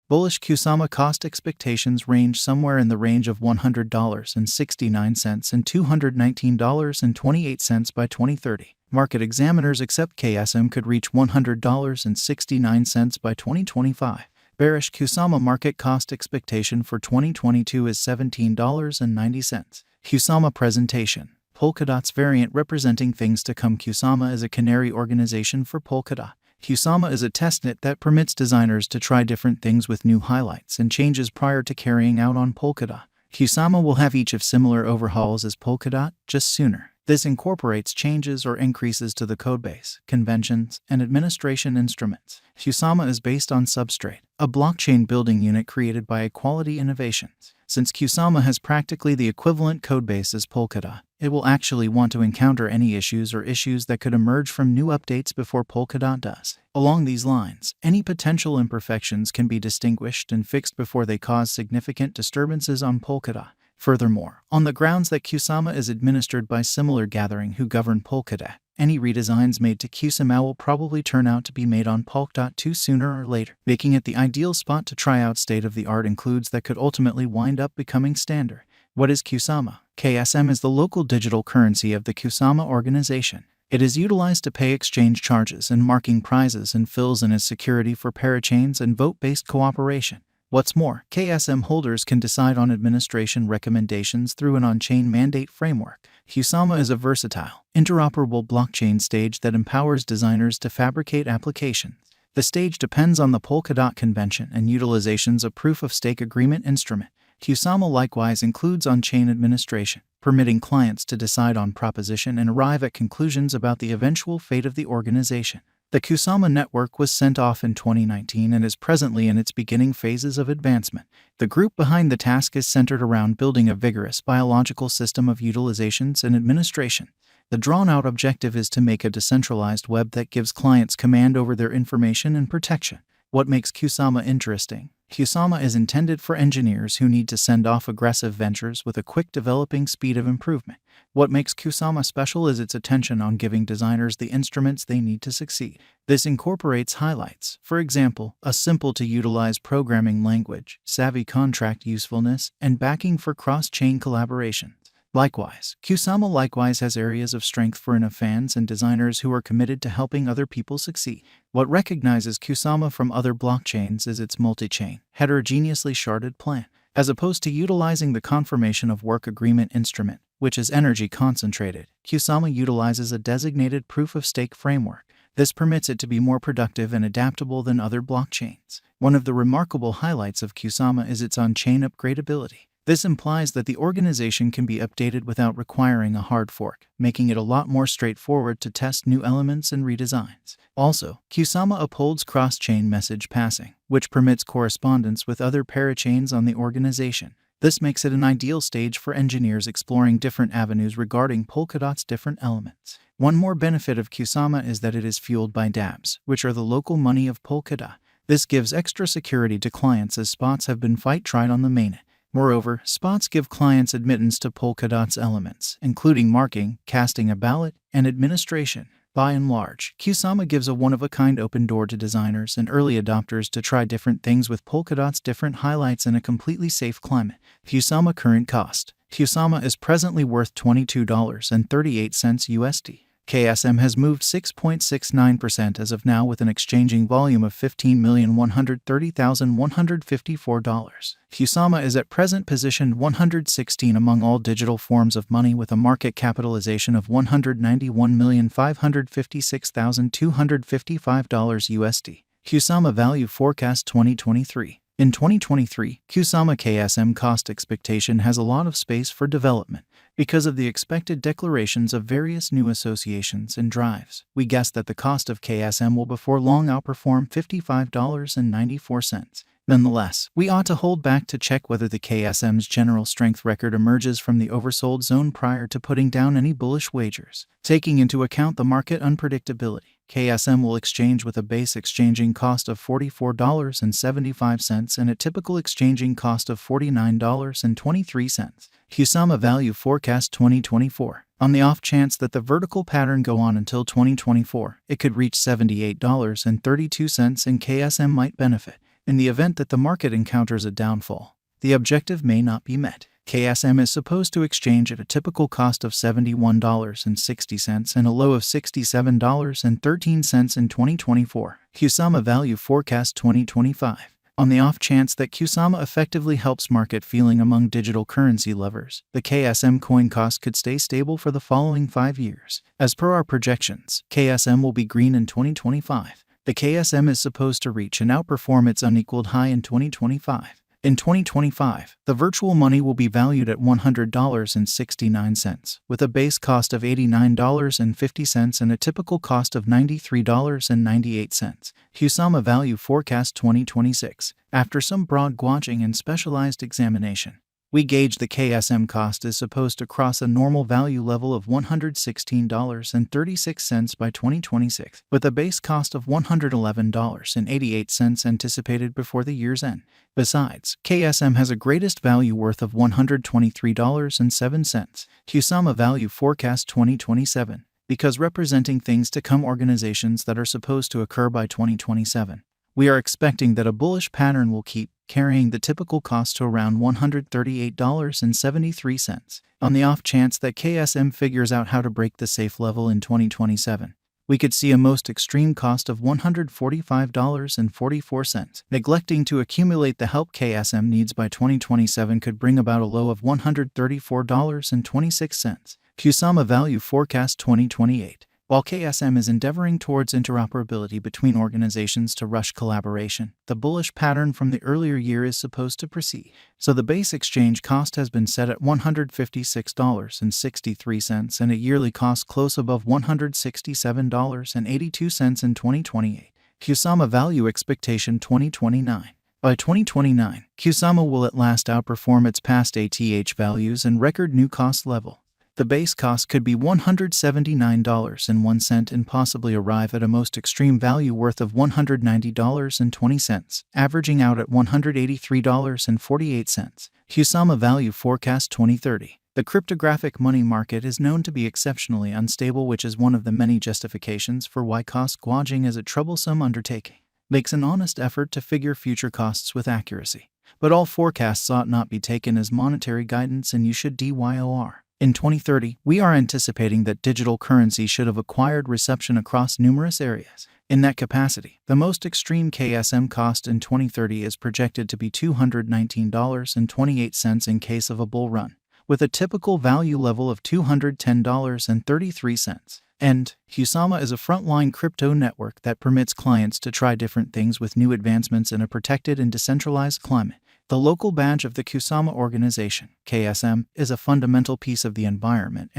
Bullish Kusama cost expectations range somewhere in the range of $100.69 and $219.28 by 2030. Market examiners accept KSM could reach $100.69 by 2025. Bearish Kusama market cost expectation for 2022 is $17.90. Kusama presentation. Polkadot's variant representing things to come. Kusama is a canary organization for Polkadot. Kusama is a testnet that permits designers to try different things with new highlights and changes prior to carrying out on Polkadot. Kusama will have each of similar overhauls as Polkadot, just sooner. This incorporates changes or increases to the codebase, conventions, and administration instruments. Kusama is based on Substrate, a blockchain building unit created by Equality Innovations. Since Kusama has practically the equivalent codebase as Polkadot, it will actually want to encounter any issues that could emerge from new updates before Polkadot does. Along these lines, any potential imperfections can be distinguished and fixed before they cause significant disturbances on Polkadot. Furthermore, on the grounds that Kusama is administered by similar gathering who govern Polkadot, any redesigns made to Kusama will probably turn out to be made on Polkadot too sooner or later, making it the ideal spot to try out state-of-the-art includes that could ultimately wind up becoming standard. What is Kusama? KSM is the local digital currency of the Kusama organization. It is utilized to pay exchange charges and marking prizes and fills in as security for parachains and vote-based cooperation. What's more, KSM holders can decide on administration recommendations through an on-chain mandate framework. Kusama is a versatile, interoperable blockchain stage that empowers designers to fabricate applications. The stage depends on the Polkadot convention and utilizations of proof-of-stake agreement instrument. Kusama likewise includes on-chain administration, permitting clients to decide on proposition and arrive at conclusions about the eventual fate of the organization. The Kusama network was sent off in 2019 and is presently in its beginning phases of advancement. The group behind the task is centered around building a vigorous biological system of utilizations and administration. The drawn-out objective is to make a decentralized web that gives clients command over their information and protection. What makes Kusama interesting? Kusama is intended for engineers who need to send off aggressive ventures with a quick developing speed of improvement. What makes Kusama special is its attention on giving designers the instruments they need to succeed. This incorporates highlights, for example, a simple-to-utilize programming language, savvy contract usefulness, and backing for cross-chain collaboration. Likewise, Kusama has areas of strength for fans and designers who are committed to helping other people succeed. What recognizes Kusama from other blockchains is its multi-chain, heterogeneously sharded plan. As opposed to utilizing the confirmation of work agreement instrument, which is energy concentrated, Kusama utilizes a designated proof-of-stake framework. This permits it to be more productive and adaptable than other blockchains. One of the remarkable highlights of Kusama is its on-chain upgradability. This implies that the organization can be updated without requiring a hard fork, making it a lot more straightforward to test new elements and redesigns. Also, Kusama upholds cross-chain message passing, which permits correspondence with other parachains on the organization. This makes it an ideal stage for engineers exploring different avenues regarding Polkadot's different elements. One more benefit of Kusama is that it is fueled by dApps, which are the local money of Polkadot. This gives extra security to clients as spots have been tried on the mainnet. Moreover, spots give clients admittance to Polkadot's elements, including marking, casting a ballot, and administration. By and large, Kusama gives a one-of-a-kind open door to designers and early adopters to try different things with Polkadot's different highlights in a completely safe climate. Kusama current cost. Kusama is presently worth $22.38 USD. KSM has moved 6.69% as of now with an exchanging volume of $15,130,154. Kusama is at present positioned 116 among all digital forms of money with a market capitalization of $191,556,255 USD. Kusama Value Forecast 2023. In 2023, Kusama KSM cost expectation has a lot of space for development. Because of the expected declarations of various new associations and drives, we guess that the cost of KSM will before long outperform $55.94. Nonetheless, we ought to hold back to check whether the KSM's general strength record emerges from the oversold zone prior to putting down any bullish wagers. Taking into account the market unpredictability, KSM will exchange with a base exchanging cost of $44.75 and a typical exchanging cost of $49.23. Kusama Value Forecast 2024. On the off chance that the vertical pattern go on until 2024, it could reach $78.32 and KSM might benefit. In the event that the market encounters a downfall, the objective may not be met. KSM is supposed to exchange at a typical cost of $71.60 and a low of $67.13 in 2024. Kusama Value Forecast 2025. On the off chance that Kusama effectively helps market feeling among digital currency lovers, the KSM coin cost could stay stable for the following 5 years. As per our projections, KSM will be green in 2025. The KSM is supposed to reach and outperform its unequaled high in 2025. In 2025, the virtual money will be valued at $100.69, with a base cost of $89.50 and a typical cost of $93.98. Kusama Value Forecast 2026. After some broad gauging and specialized examination, we gauge the KSM cost is supposed to cross a normal value level of $116.36 by 2026, with a base cost of $111.88 anticipated before the year's end. Besides, KSM has a greatest value worth of $123.07. Kusama Value Forecast 2027. Because representing things to come organizations that are supposed to occur by 2027, we are expecting that a bullish pattern will keep carrying the typical cost to around $138.73. On the off chance that KSM figures out how to break the safe level in 2027, we could see a most extreme cost of $145.44. Neglecting to accumulate the help KSM needs by 2027 could bring about a low of $134.26. Kusama Value Forecast 2028. While KSM is endeavoring towards interoperability between organizations to rush collaboration, the bullish pattern from the earlier year is supposed to proceed. So the base exchange cost has been set at $156.63 and a yearly cost close above $167.82 in 2028. Kusama Value Expectation 2029. By 2029, Kusama will at last outperform its past ATH values and record new cost level. The base cost could be $179.01 and possibly arrive at a most extreme value worth of $190.20, averaging out at $183.48. Kusama Value Forecast 2030. The cryptographic money market is known to be exceptionally unstable, which is one of the many justifications for why cost gauging is a troublesome undertaking. Makes an honest effort to figure future costs with accuracy. But all forecasts ought not be taken as monetary guidance, and you should DYOR. In 2030, we are anticipating that digital currency should have acquired reception across numerous areas. In that capacity, the most extreme KSM cost in 2030 is projected to be $219.28 in case of a bull run, with a typical value level of $210.33. And Kusama is a frontline crypto network that permits clients to try different things with new advancements in a protected and decentralized climate. The local badge of the Kusama organization, KSM, is a fundamental piece of the environment and